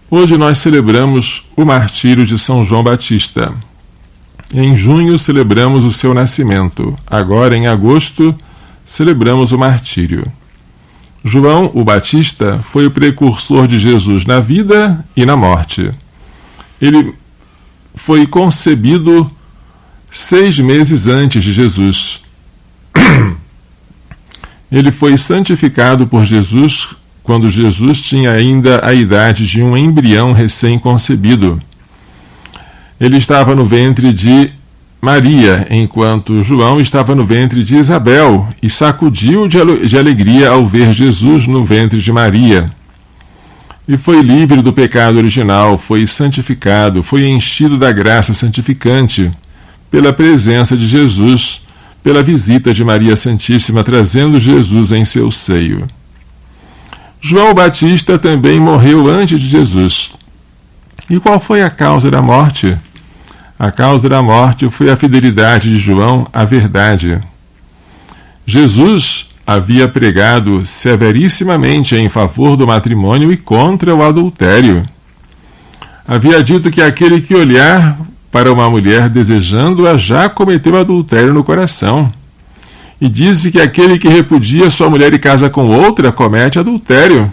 Hoje nós celebramos o martírio de São João Batista. Em junho celebramos o seu nascimento. Agora, em agosto, celebramos o martírio. João, o Batista, foi o precursor de Jesus na vida e na morte. Ele foi concebido 6 meses antes de Jesus. Ele foi santificado por Jesus quando Jesus tinha ainda a idade de um embrião recém-concebido. Ele estava no ventre de Maria, enquanto João estava no ventre de Isabel, e sacudiu de alegria ao ver Jesus no ventre de Maria. E foi livre do pecado original, foi santificado, foi enchido da graça santificante, pela presença de Jesus, pela visita de Maria Santíssima, trazendo Jesus em seu seio. João Batista também morreu antes de Jesus. E qual foi a causa da morte? A causa da morte foi a fidelidade de João à verdade. Jesus havia pregado severissimamente em favor do matrimônio e contra o adultério. Havia dito que aquele que olhar para uma mulher desejando-a já cometeu adultério no coração. E disse que aquele que repudia sua mulher e casa com outra comete adultério.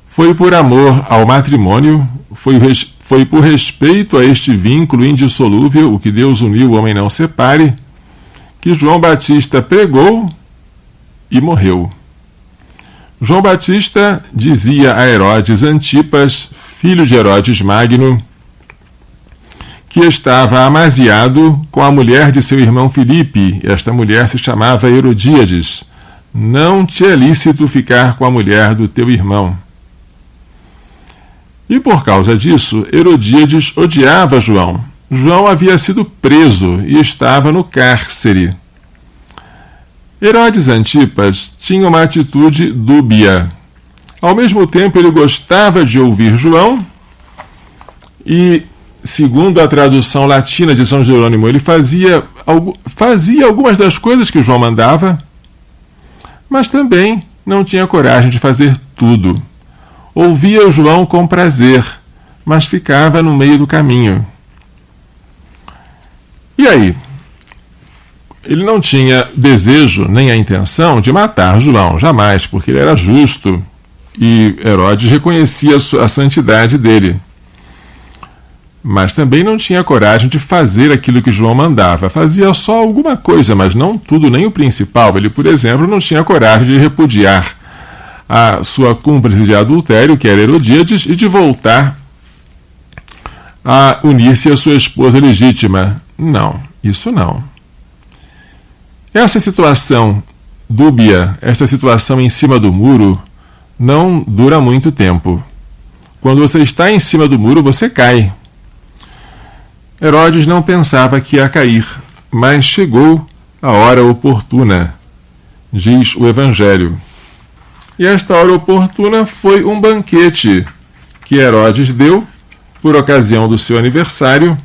Foi por amor ao matrimônio, foi por respeito a este vínculo indissolúvel, o que Deus uniu, o homem não separe, que João Batista pregou e morreu. João Batista dizia a Herodes Antipas, filho de Herodes Magno, que estava amaziado com a mulher de seu irmão Filipe. Esta mulher se chamava Herodíades. Não te é lícito ficar com a mulher do teu irmão. E por causa disso, Herodíades odiava João. João havia sido preso e estava no cárcere. Herodes Antipas tinha uma atitude dúbia. Ao mesmo tempo, ele gostava de ouvir João e, segundo a tradução latina de São Jerônimo, ele fazia algumas das coisas que João mandava, mas também não tinha coragem de fazer tudo. Ouvia João com prazer, mas ficava no meio do caminho. E aí? Ele não tinha desejo nem a intenção de matar João, jamais, porque ele era justo e Herodes reconhecia a santidade dele. Mas também não tinha coragem de fazer aquilo que João mandava. Fazia só alguma coisa, mas não tudo, nem o principal. Ele, por exemplo, não tinha coragem de repudiar a sua cúmplice de adultério, que era Herodíades, e de voltar a unir-se à sua esposa legítima. Não, isso não. Essa situação dúbia, esta situação em cima do muro, não dura muito tempo. Quando você está em cima do muro, você cai. Herodes não pensava que ia cair, mas chegou a hora oportuna, diz o Evangelho. E esta hora oportuna foi um banquete que Herodes deu por ocasião do seu aniversário.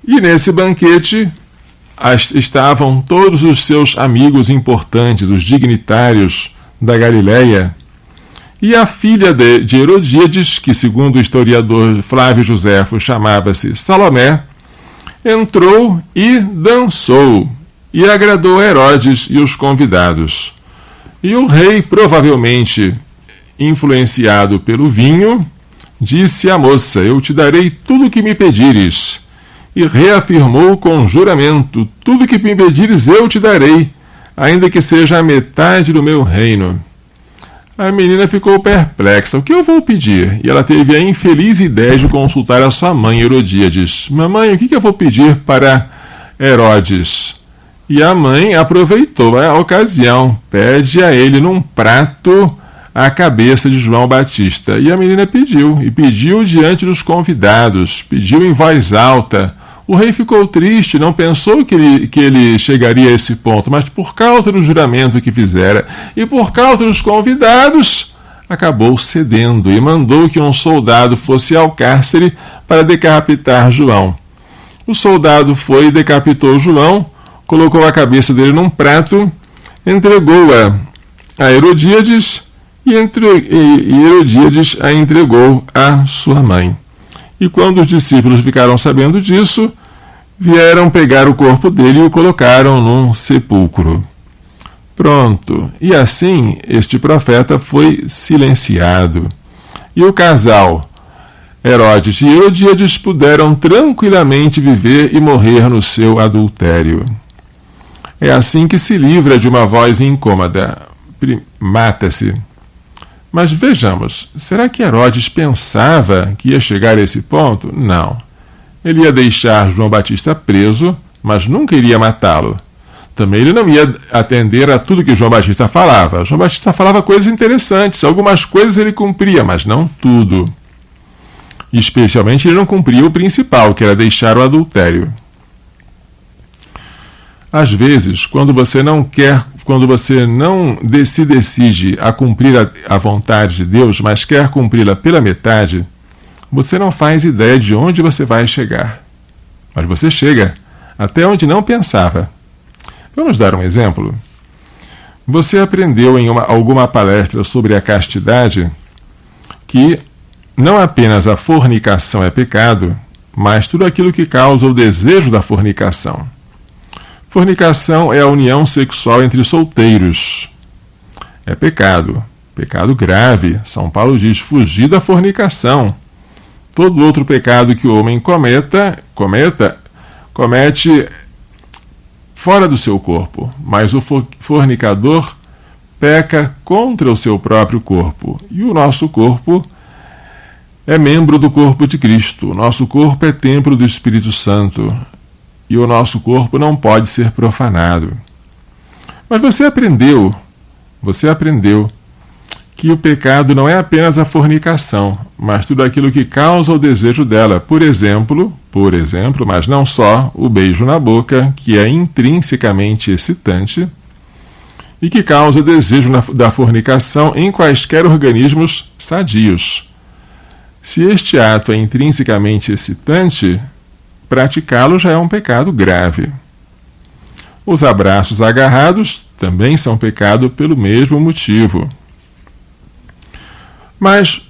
E nesse banquete estavam todos os seus amigos importantes, os dignitários da Galileia. E a filha de Herodíades, que segundo o historiador Flávio Joséfo chamava-se Salomé, entrou e dançou, e agradou a Herodes e os convidados. E o rei, provavelmente influenciado pelo vinho, disse à moça: eu te darei tudo o que me pedires. E reafirmou com juramento: tudo o que me pedires eu te darei, ainda que seja a metade do meu reino. A menina ficou perplexa. O que eu vou pedir? E ela teve a infeliz ideia de consultar a sua mãe, Herodíades. Mamãe, o que eu vou pedir para Herodes? E a mãe aproveitou a ocasião. Pede a ele num prato a cabeça de João Batista. E a menina pediu. E pediu diante dos convidados. Pediu em voz alta. O rei ficou triste, não pensou que ele chegaria a esse ponto, mas por causa do juramento que fizera e por causa dos convidados, acabou cedendo e mandou que um soldado fosse ao cárcere para decapitar João. O soldado foi e decapitou João, colocou a cabeça dele num prato, entregou-a a Herodíades e Herodíades a entregou à sua mãe. E quando os discípulos ficaram sabendo disso, vieram pegar o corpo dele e o colocaram num sepulcro. Pronto. E assim este profeta foi silenciado. E o casal Herodes e Herodíades puderam tranquilamente viver e morrer no seu adultério. É assim que se livra de uma voz incômoda. Mata-se. Mas vejamos, será que Herodes pensava que ia chegar a esse ponto? Não. Ele ia deixar João Batista preso, mas nunca iria matá-lo. Também ele não ia atender a tudo que João Batista falava. João Batista falava coisas interessantes, algumas coisas ele cumpria, mas não tudo. E especialmente ele não cumpria o principal, que era deixar o adultério. Às vezes, quando você não se decide a cumprir a vontade de Deus, mas quer cumpri-la pela metade, você não faz ideia de onde você vai chegar. Mas você chega até onde não pensava. Vamos dar um exemplo? Você aprendeu em alguma palestra sobre a castidade que não apenas a fornicação é pecado, mas tudo aquilo que causa o desejo da fornicação. Fornicação é a união sexual entre solteiros. É pecado. Pecado grave. São Paulo diz, fugir da fornicação. Todo outro pecado que o homem comete fora do seu corpo. Mas o fornicador peca contra o seu próprio corpo. E o nosso corpo é membro do corpo de Cristo. O nosso corpo é templo do Espírito Santo. E o nosso corpo não pode ser profanado. Mas você aprendeu que o pecado não é apenas a fornicação, mas tudo aquilo que causa o desejo dela. Por exemplo, mas não só, o beijo na boca, que é intrinsecamente excitante, e que causa o desejo da fornicação em quaisquer organismos sadios. Se este ato é intrinsecamente excitante, praticá-lo já é um pecado grave. Os abraços agarrados também são pecado pelo mesmo motivo. Mas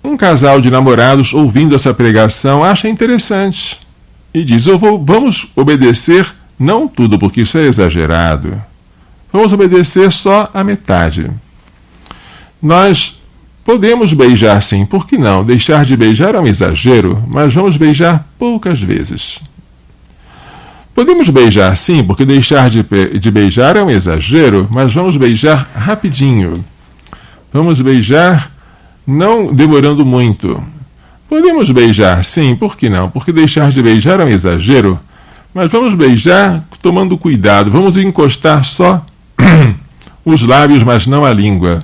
um casal de namorados, ouvindo essa pregação, acha interessante e diz: vamos obedecer não tudo, porque isso é exagerado. Vamos obedecer só a metade. Nós podemos beijar sim, por que não? Deixar de beijar é um exagero, mas vamos beijar poucas vezes. Podemos beijar sim, porque deixar de beijar é um exagero, mas vamos beijar rapidinho. Vamos beijar não demorando muito. Podemos beijar sim, por que não? Porque deixar de beijar é um exagero, mas vamos beijar tomando cuidado. Vamos encostar só os lábios, mas não a língua.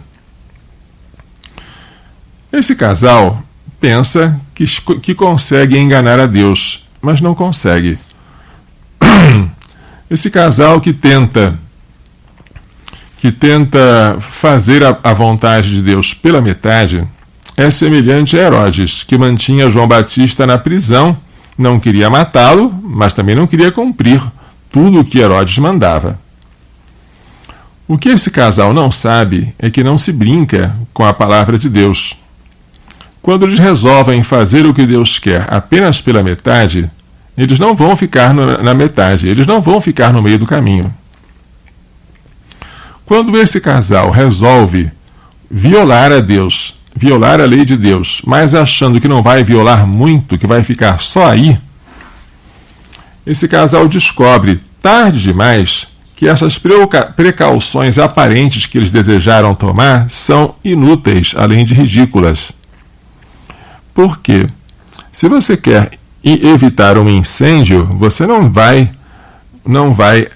Esse casal pensa que consegue enganar a Deus, mas não consegue. Esse casal que tenta fazer a vontade de Deus pela metade é semelhante a Herodes, que mantinha João Batista na prisão, não queria matá-lo, mas também não queria cumprir tudo o que Herodes mandava. O que esse casal não sabe é que não se brinca com a palavra de Deus. Quando eles resolvem fazer o que Deus quer apenas pela metade, eles não vão ficar na metade, eles não vão ficar no meio do caminho. Quando esse casal resolve violar a Deus, violar a lei de Deus, mas achando que não vai violar muito, que vai ficar só aí, esse casal descobre, tarde demais, que essas precauções aparentes que eles desejaram tomar são inúteis, além de ridículas. Por quê? Se você quer evitar um incêndio, você não vai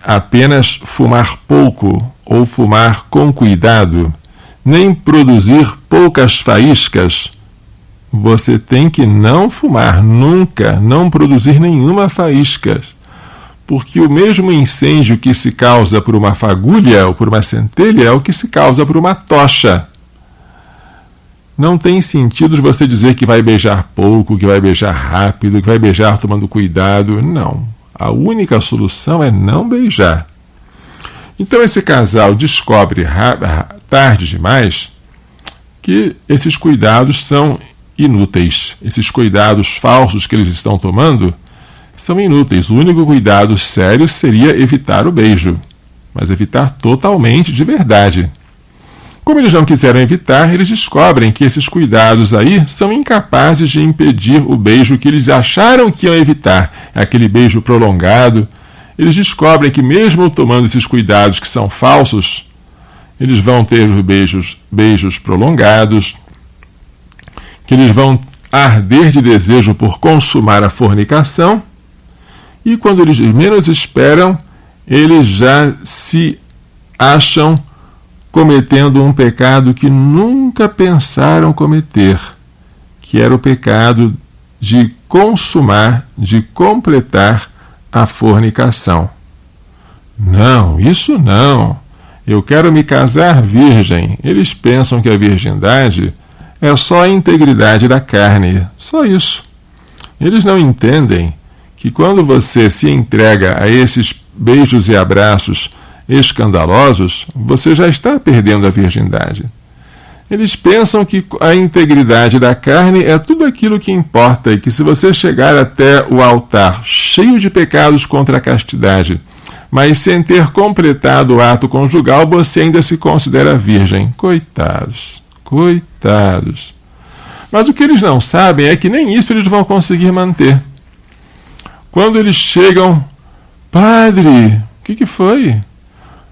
apenas fumar pouco ou fumar com cuidado, nem produzir poucas faíscas. Você tem que não fumar nunca, não produzir nenhuma faísca, porque o mesmo incêndio que se causa por uma fagulha ou por uma centelha é o que se causa por uma tocha. Não tem sentido de você dizer que vai beijar pouco, que vai beijar rápido, que vai beijar tomando cuidado. Não. A única solução é não beijar. Então esse casal descobre tarde demais que esses cuidados são inúteis. Esses cuidados falsos que eles estão tomando são inúteis. O único cuidado sério seria evitar o beijo, mas evitar totalmente, de verdade. Como eles não quiseram evitar, eles descobrem que esses cuidados aí são incapazes de impedir o beijo que eles acharam que iam evitar, aquele beijo prolongado. Eles descobrem que mesmo tomando esses cuidados que são falsos, eles vão ter os beijos prolongados, que eles vão arder de desejo por consumar a fornicação, e quando eles menos esperam, eles já se acham cometendo um pecado que nunca pensaram cometer, que era o pecado de consumar, de completar a fornicação. Não, isso não. Eu quero me casar virgem. Eles pensam que a virgindade é só a integridade da carne, só isso. Eles não entendem que quando você se entrega a esses beijos e abraços escandalosos, você já está perdendo a virgindade. Eles pensam que a integridade da carne é tudo aquilo que importa e que se você chegar até o altar cheio de pecados contra a castidade, mas sem ter completado o ato conjugal, você ainda se considera virgem. Coitados, coitados. Mas o que eles não sabem é que nem isso eles vão conseguir manter. Quando eles chegam, padre, o que foi?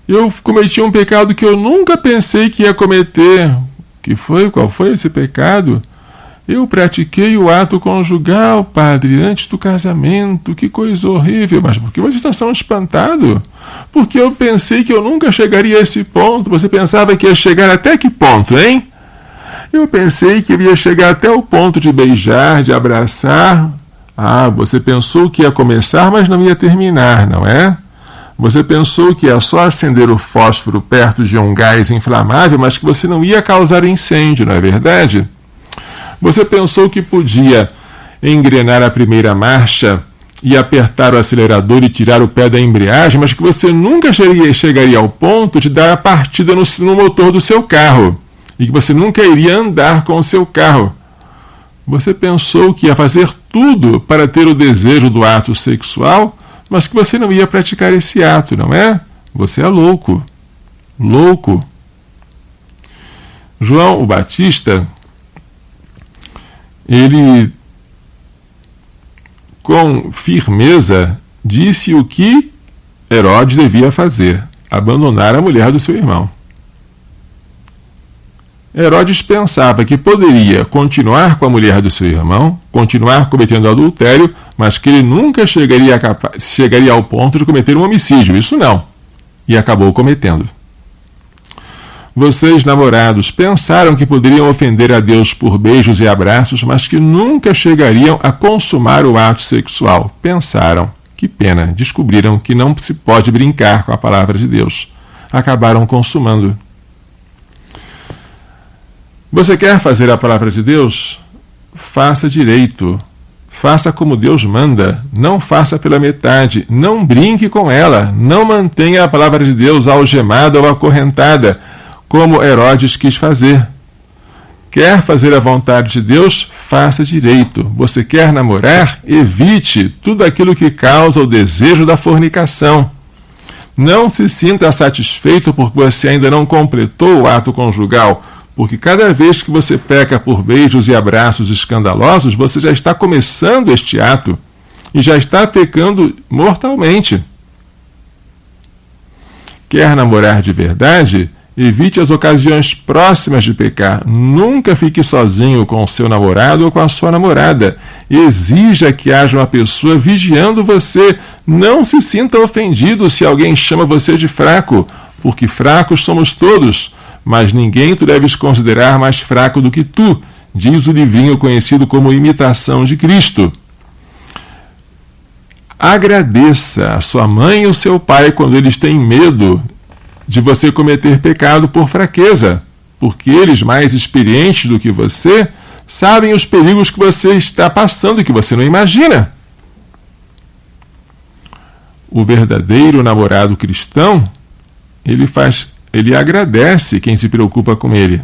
Eu cometi um pecado que eu nunca pensei que ia cometer. Que foi? Qual foi esse pecado? Eu pratiquei o ato conjugal, padre, antes do casamento. Que coisa horrível. Mas por que vocês estão tão espantados? Porque eu pensei que eu nunca chegaria a esse ponto. Você pensava que ia chegar até que ponto, hein? Eu pensei que eu ia chegar até o ponto de beijar, de abraçar. Ah, você pensou que ia começar, mas não ia terminar, não é? Você pensou que ia só acender o fósforo perto de um gás inflamável, mas que você não ia causar incêndio, não é verdade? Você pensou que podia engrenar a primeira marcha e apertar o acelerador e tirar o pé da embreagem, mas que você nunca chegaria ao ponto de dar a partida no motor do seu carro e que você nunca iria andar com o seu carro. Você pensou que ia fazer tudo para ter o desejo do ato sexual, mas que você não ia praticar esse ato, não é? Você é louco. Louco. João o Batista, ele, com firmeza, disse o que Herodes devia fazer: abandonar a mulher do seu irmão. Herodes pensava que poderia continuar com a mulher do seu irmão, continuar cometendo adultério, mas que ele nunca chegaria ao ponto de cometer um homicídio. Isso não. E acabou cometendo. Vocês, namorados, pensaram que poderiam ofender a Deus por beijos e abraços, mas que nunca chegariam a consumar o ato sexual. Pensaram. Que pena. Descobriram que não se pode brincar com a palavra de Deus. Acabaram consumando. Você quer fazer a palavra de Deus? Faça direito. Faça como Deus manda. Não faça pela metade. Não brinque com ela. Não mantenha a palavra de Deus algemada ou acorrentada, como Herodes quis fazer. Quer fazer a vontade de Deus? Faça direito. Você quer namorar? Evite tudo aquilo que causa o desejo da fornicação. Não se sinta satisfeito porque você ainda não completou o ato conjugal, porque cada vez que você peca por beijos e abraços escandalosos, você já está começando este ato e já está pecando mortalmente. Quer namorar de verdade? Evite as ocasiões próximas de pecar. Nunca fique sozinho com o seu namorado ou com a sua namorada. Exija que haja uma pessoa vigiando você. Não se sinta ofendido se alguém chama você de fraco, porque fracos somos todos. Mas ninguém tu deves considerar mais fraco do que tu, diz o livrinho conhecido como Imitação de Cristo. Agradeça a sua mãe e o seu pai quando eles têm medo de você cometer pecado por fraqueza, porque eles, mais experientes do que você, sabem os perigos que você está passando e que você não imagina. O verdadeiro namorado cristão ele agradece quem se preocupa com ele.